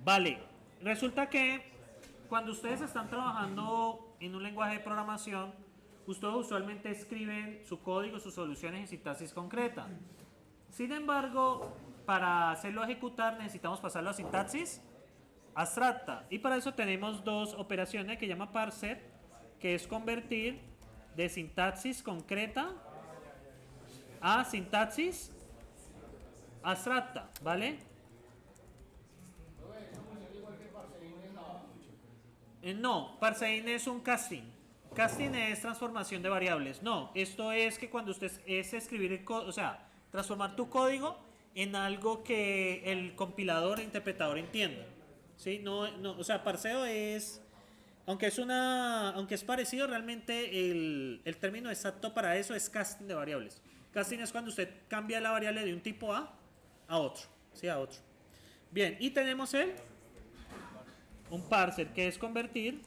Vale, resulta que cuando ustedes están trabajando en un lenguaje de programación, ustedes usualmente escriben su código, sus soluciones en sintaxis concreta. Sin embargo, para hacerlo ejecutar necesitamos pasarlo a sintaxis abstracta. Y para eso tenemos dos operaciones que llama parser, que es convertir de sintaxis concreta a sintaxis abstracta, ¿vale? No, parsein es un casting. Casting es transformación de variables. No, esto es que cuando usted es escribir el código, o sea, transformar tu código en algo que el compilador e interpretador entienda. ¿Sí? No, o sea, parseo es, aunque es parecido, realmente el término exacto para eso es casting de variables. Casting es cuando usted cambia la variable de un tipo a otro, ¿sí? A otro. Bien, y tenemos un parser que es convertir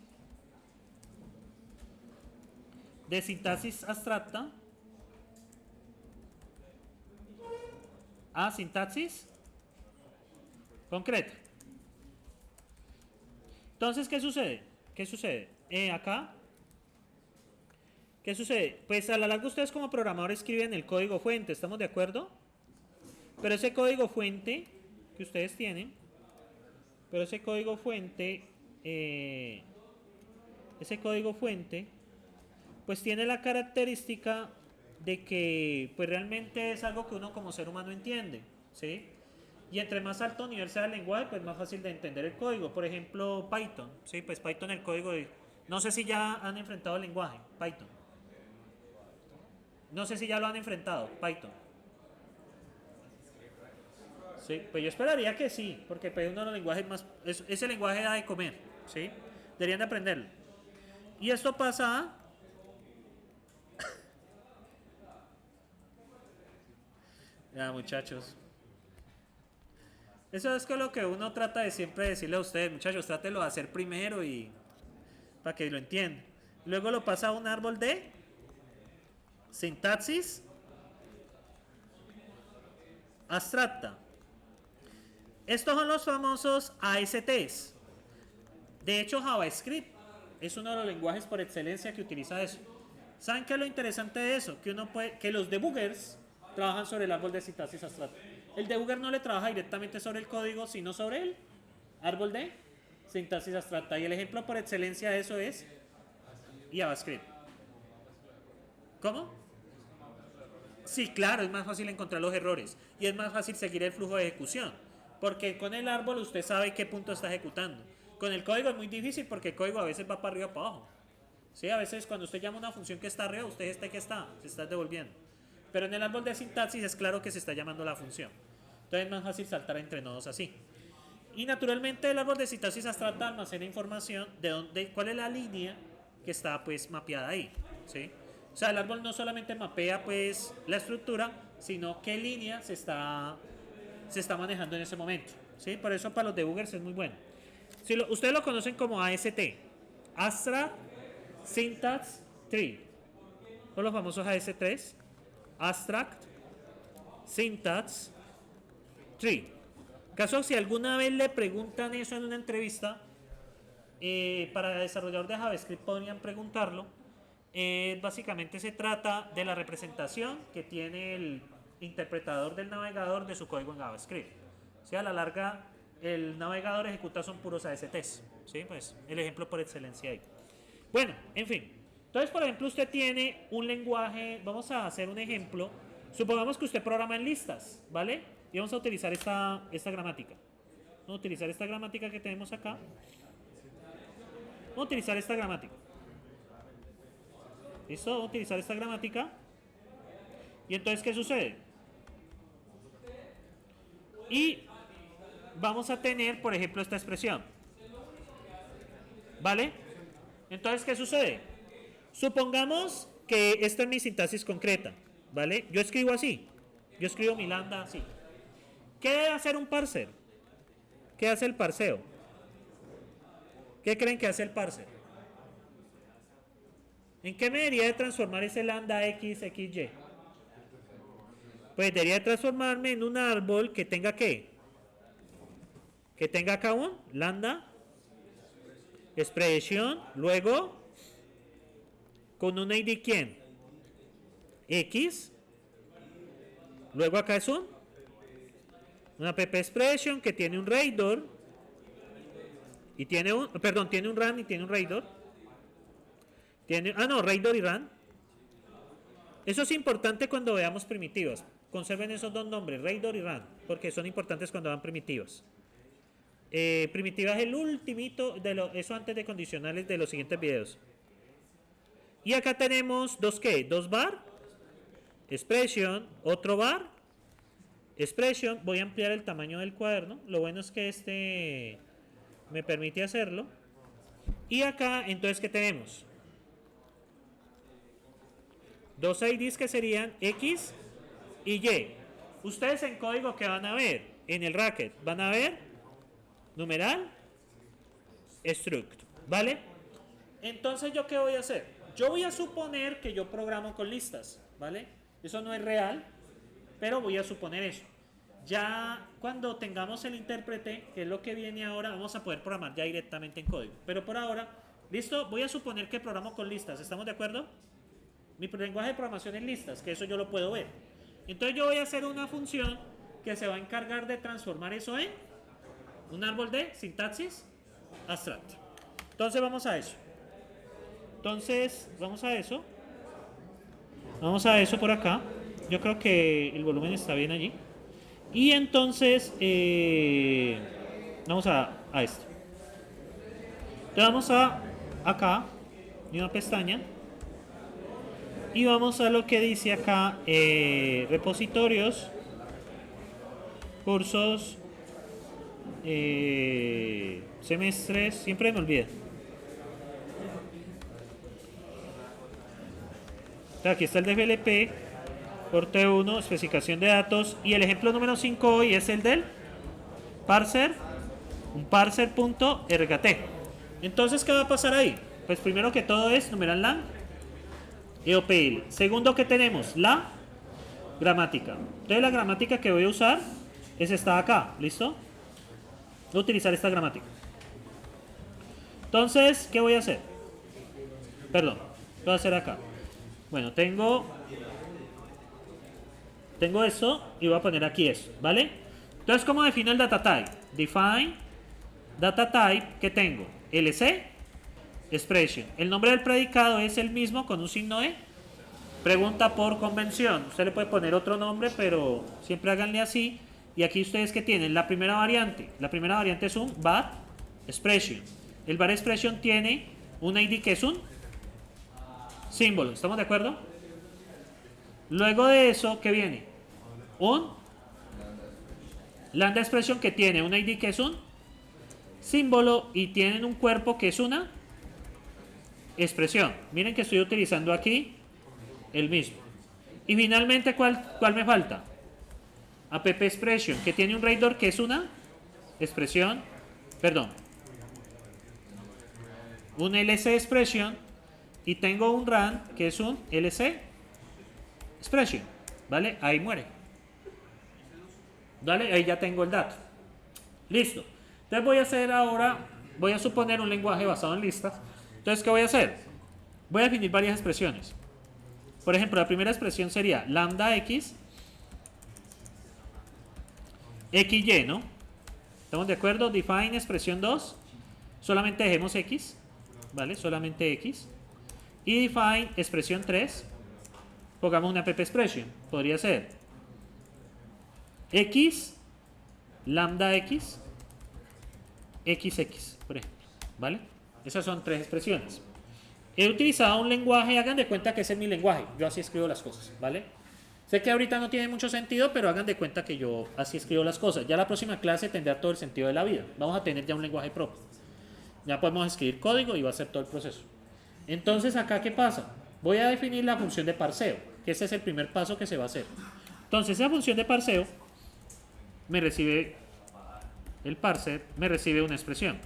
de sintaxis abstracta a sintaxis concreta. Entonces, ¿qué sucede? ¿Qué sucede? Acá, ¿qué sucede? Pues a la larga ustedes como programadores escriben el código fuente, ¿estamos de acuerdo? Pero ese código fuente que ustedes tienen, ese código fuente, pues tiene la característica de que pues realmente es algo que uno como ser humano entiende, ¿sí? Y entre más alto nivel sea el lenguaje, pues más fácil de entender el código. Por ejemplo, Python, ¿sí? Pues Python el código de... No sé si ya han enfrentado el lenguaje, Python. No sé si ya lo han enfrentado, Python. Sí, pues yo esperaría que sí, porque pues uno de los lenguajes más... ese lenguaje da de comer, ¿sí? Deberían de aprenderlo. Y esto pasa a... Ya, muchachos. Eso es que lo que uno trata de siempre decirle a ustedes, muchachos, trátelo de hacer primero y para que lo entiendan. Luego lo pasa a un árbol de sintaxis abstracta. Estos son los famosos ASTs. De hecho, JavaScript es uno de los lenguajes por excelencia que utiliza eso. ¿Saben qué es lo interesante de eso? Que los debuggers trabajan sobre el árbol de sintaxis abstracta. El debugger no le trabaja directamente sobre el código, sino sobre el árbol de sintaxis abstracta. Y el ejemplo por excelencia de eso es JavaScript. ¿Cómo? Sí, claro, es más fácil encontrar los errores y es más fácil seguir el flujo de ejecución, porque con el árbol usted sabe qué punto está ejecutando. Con el código es muy difícil porque el código a veces va para arriba o para abajo. Sí, a veces cuando usted llama una función que está arriba, usted que está, se está devolviendo. Pero en el árbol de sintaxis es claro que se está llamando la función. Entonces es más fácil saltar entre nodos así. Y naturalmente el árbol de sintaxis abstracta almacena información de cuál es la línea que está pues mapeada ahí, ¿sí? O sea, el árbol no solamente mapea pues la estructura, sino qué línea se está manejando en ese momento, ¿sí? Por eso para los debuggers es muy bueno. Si ustedes lo conocen como AST, Abstract Syntax Tree. Son los famosos AS3, Abstract Syntax Tree. Caso si alguna vez le preguntan eso en una entrevista, para desarrollador de JavaScript podrían preguntarlo. Básicamente se trata de la representación que tiene el interpretador del navegador de su código en JavaScript. ¿Sí? A la larga, el navegador ejecuta son puros ASTs. ¿Sí? Pues el ejemplo por excelencia ahí. Bueno, en fin. Entonces, por ejemplo, usted tiene un lenguaje, vamos a hacer un ejemplo. Supongamos que usted programa en listas, ¿vale? Y vamos a utilizar esta gramática. Vamos a utilizar esta gramática que tenemos acá. Vamos a utilizar esta gramática. ¿Listo? Vamos a utilizar esta gramática. Y entonces, ¿qué sucede? Y vamos a tener, por ejemplo, esta expresión. ¿Vale? Entonces, ¿qué sucede? Supongamos que esta es mi sintaxis concreta. ¿Vale? Yo escribo así. Yo escribo mi lambda así. ¿Qué debe hacer un parser? ¿Qué hace el parseo? ¿Qué creen que hace el parser? ¿En qué me debería de transformar ese lambda x, xy? Pues debería de transformarme en un árbol que tenga ¿qué? que tenga acá un lambda expresión, luego con un ID quién, X, luego acá es una PP expression que tiene un radar y tiene un, perdón, tiene un run y tiene un radar, radar y run. Eso es importante cuando veamos primitivas. Conserven esos dos nombres, radar y run, porque son importantes cuando van primitivas. Primitiva es el ultimito de eso antes de condicionales de los siguientes videos. Y acá tenemos dos bar, expression, otro bar, expression. Voy a ampliar el tamaño del cuaderno. Lo bueno es que este me permite hacerlo. Y acá, entonces, ¿qué tenemos? Dos IDs que serían X y Y. Ustedes en código, ¿qué van a ver? En el racket van a ver numeral struct, ¿vale? Entonces, ¿yo qué voy a hacer? Yo voy a suponer que yo programo con listas, ¿vale? Eso no es real, pero voy a suponer eso. Ya cuando tengamos el intérprete, que es lo que viene ahora, vamos a poder programar ya directamente en código. Pero por ahora, ¿listo? Voy a suponer que programo con listas, ¿estamos de acuerdo? Mi lenguaje de programación es listas, que eso yo lo puedo ver. Entonces yo voy a hacer una función que se va a encargar de transformar eso en un árbol de sintaxis abstracta. Entonces vamos a eso. Vamos a eso por acá. Yo creo que el volumen está bien allí. Y entonces vamos a esto. Entonces vamos a acá, una pestaña. Y vamos a lo que dice acá, repositorios, cursos, semestres, siempre me olvida. Aquí está el de FLP, corte 1, especificación de datos, y el ejemplo número 5 hoy es el del parser, un parser.rgt. Entonces, ¿qué va a pasar ahí? Pues primero que todo es numeral lang EOPL. Segundo que tenemos, la gramática. Entonces la gramática que voy a usar es esta de acá, ¿listo? Voy a utilizar esta gramática. Entonces, ¿qué voy a hacer? Perdón, ¿qué voy a hacer acá? Bueno, tengo esto y voy a poner aquí eso, ¿vale? Entonces, ¿cómo defino el data type? Define data type que tengo LC expression. El nombre del predicado es el mismo con un signo de pregunta por convención. Usted le puede poner otro nombre, pero siempre háganle así. Y aquí ustedes que tienen la primera variante. La primera variante es un var expression. El var expression tiene un ID que es un símbolo. ¿Estamos de acuerdo? Luego de eso, ¿qué viene? Un lambda expression que tiene un ID que es un símbolo y tienen un cuerpo que es una expresión. Miren que estoy utilizando aquí el mismo. Y finalmente, ¿cuál me falta? App expression, que tiene un radar que es una expresión, perdón, un LC expression, y tengo un run que es un LC expression, ¿vale? Ahí muere. ¿Vale? Ahí ya tengo el dato. Listo. Entonces voy a hacer ahora, voy a suponer un lenguaje basado en listas. Entonces, ¿qué voy a hacer? Voy a definir varias expresiones. Por ejemplo, la primera expresión sería lambda x, xy, ¿no? ¿Estamos de acuerdo? Define expresión 2. Solamente dejemos x, ¿vale? Solamente x. Y define expresión 3. Pongamos una app expression. Podría ser x, lambda x, xx, por ejemplo, ¿vale? Esas son tres expresiones. He utilizado un lenguaje, hagan de cuenta que ese es mi lenguaje. Yo así escribo las cosas, ¿vale? Sé que ahorita no tiene mucho sentido, pero hagan de cuenta que yo así escribo las cosas. Ya la próxima clase tendrá todo el sentido de la vida. Vamos a tener ya un lenguaje propio. Ya podemos escribir código y va a ser todo el proceso. Entonces, acá, ¿qué pasa? Voy a definir la función de parseo, que ese es el primer paso que se va a hacer. Entonces, esa función de parseo me recibe, el parser me recibe una expresión.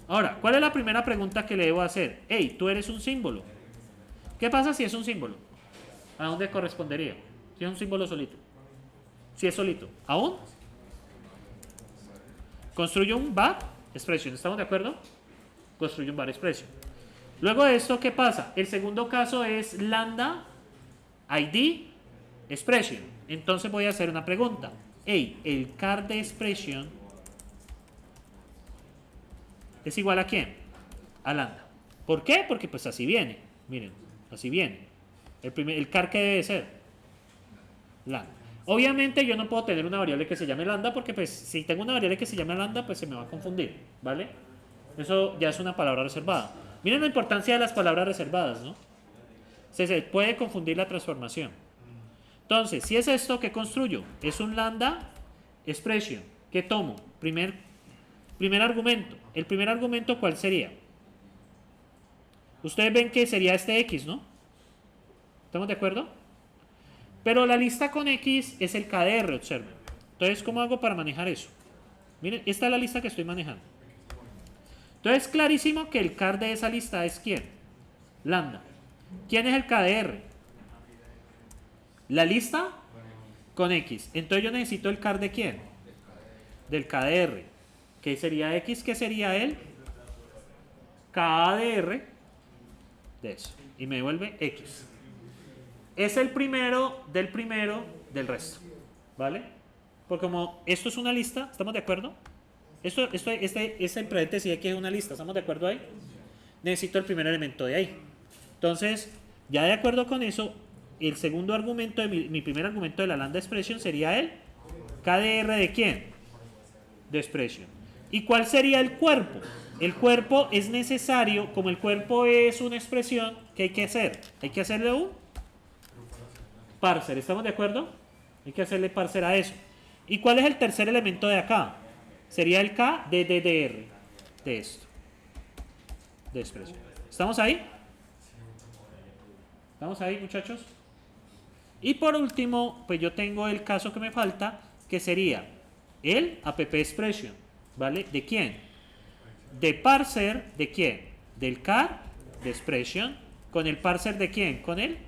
Ahora, ¿cuál es la primera pregunta que le debo hacer? Hey, tú eres un símbolo. ¿Qué pasa si es un símbolo? ¿A dónde correspondería? Si es un símbolo solito. Si es solito. ¿A un Construyo un var expression, ¿estamos de acuerdo? Construyo un var expression. Luego de esto, ¿qué pasa? El segundo caso es lambda id expression. Entonces voy a hacer una pregunta. Hey, el car de expression es igual a quién? A lambda. ¿Por qué? Porque pues así viene. Miren, así viene. El car que debe ser lambda. Obviamente yo no puedo tener una variable que se llame lambda porque pues si tengo una variable que se llame lambda pues se me va a confundir, ¿vale? Eso ya es una palabra reservada. Miren la importancia de las palabras reservadas, ¿no? Se puede confundir la transformación. Entonces, si es esto, ¿qué construyo? Es un lambda expression. ¿Qué tomo? Primer argumento. El primer argumento, ¿cuál sería? Ustedes ven que sería este X, ¿no? ¿Estamos de acuerdo? Pero la lista con X es el KDR, observen. Entonces, ¿cómo hago para manejar eso? Miren, esta es la lista que estoy manejando. Entonces, clarísimo que el car de esa lista es ¿quién? Lambda. ¿Quién es el KDR? La lista con X. Entonces yo necesito el car de ¿quién? Del KDR. ¿Qué sería X? ¿Qué sería el KDR de eso? Y me devuelve X. Es el primero del resto. ¿Vale? Porque como esto es una lista, ¿estamos de acuerdo? Este precedente sí que es una lista, ¿estamos de acuerdo ahí? Necesito el primer elemento de ahí. Entonces, ya de acuerdo con eso, el segundo argumento, mi primer argumento de la lambda expression sería el KDR de ¿quién? De expression. ¿Y cuál sería el cuerpo? El cuerpo es necesario, como el cuerpo es una expresión, ¿qué hay que hacer? Hay que hacerle un parser, ¿estamos de acuerdo? Hay que hacerle parser a eso. ¿Y cuál es el tercer elemento de acá? Sería el K de DDR de esto, de expresión. ¿Estamos ahí? ¿Estamos ahí, muchachos? Y por último, pues yo tengo el caso que me falta, que sería el app expression, ¿vale? ¿De quién? De parser, ¿de quién? Del car de expression, con el parser de quién? Con él.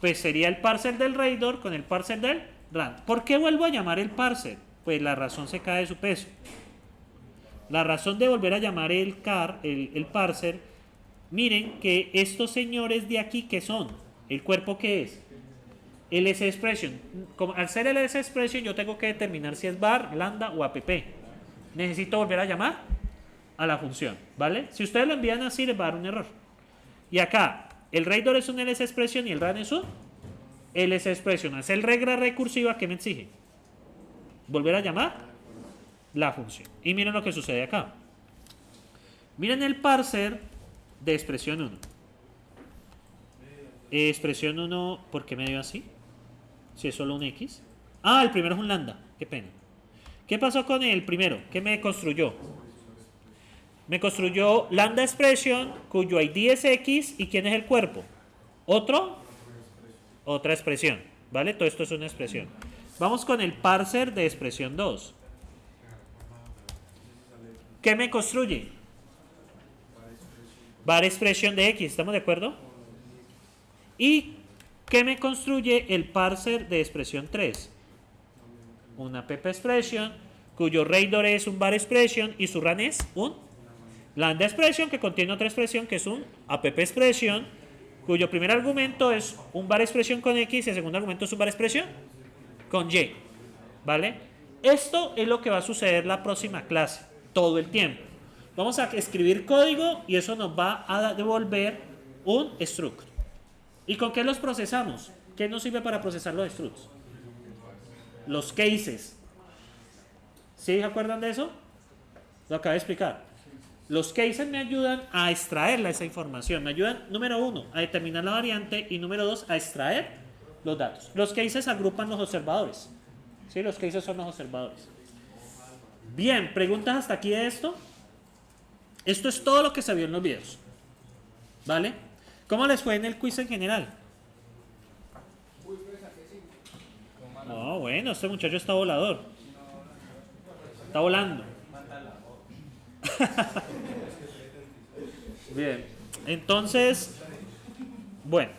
Pues sería el parser del radar con el parser del RAM. ¿Por qué vuelvo a llamar el parser? Pues la razón se cae de su peso. La razón de volver a llamar el car, el parser, miren que estos señores de aquí, ¿qué son? ¿El cuerpo qué es? LS expression. Como, al ser LS expression yo tengo que determinar si es var, lambda o app. Necesito volver a llamar a la función, ¿vale? Si ustedes lo envían así les va a dar un error. Y acá, el radar es un LS expression y el RAM es un LS expression. Hacer regla recursiva, ¿qué me exige? Volver a llamar la función. Y miren lo que sucede acá. Miren el parser de expresión 1. Expresión 1, ¿por qué me dio así? Si es solo un X. Ah, el primero es un lambda. Qué pena. ¿Qué pasó con el primero? ¿Qué me construyó? Me construyó lambda expression cuyo ID es X. ¿Y quién es el cuerpo? Otra expresión. ¿Vale? Todo esto es una expresión. Vamos con el parser de expresión 2. ¿Qué me construye? Var expression de X. ¿Estamos de acuerdo? ¿Y qué me construye el parser de expresión 3? Una app expression cuyo radar es un var expression y su RAM es un lambda expression que contiene otra expresión que es un app expression cuyo primer argumento es un var expression con X y el segundo argumento es un var expression con Y. ¿Vale? Esto es lo que va a suceder la próxima clase, todo el tiempo. Vamos a escribir código y eso nos va a devolver un struct. ¿Y con qué los procesamos? ¿Qué nos sirve para procesar los structs? Los cases. ¿Sí se acuerdan de eso? Lo acabo de explicar. Los cases me ayudan a extraer esa información. Me ayudan, número 1, a determinar la variante y número 2, a extraer los datos. Los cases agrupan los observadores. ¿Sí? Los cases son los observadores. Bien, ¿preguntas hasta aquí de esto? Esto es todo lo que se vio en los videos. ¿Vale? ¿Cómo les fue en el quiz en general? No, bueno, este muchacho está volador. Está volando. Bien, entonces, bueno.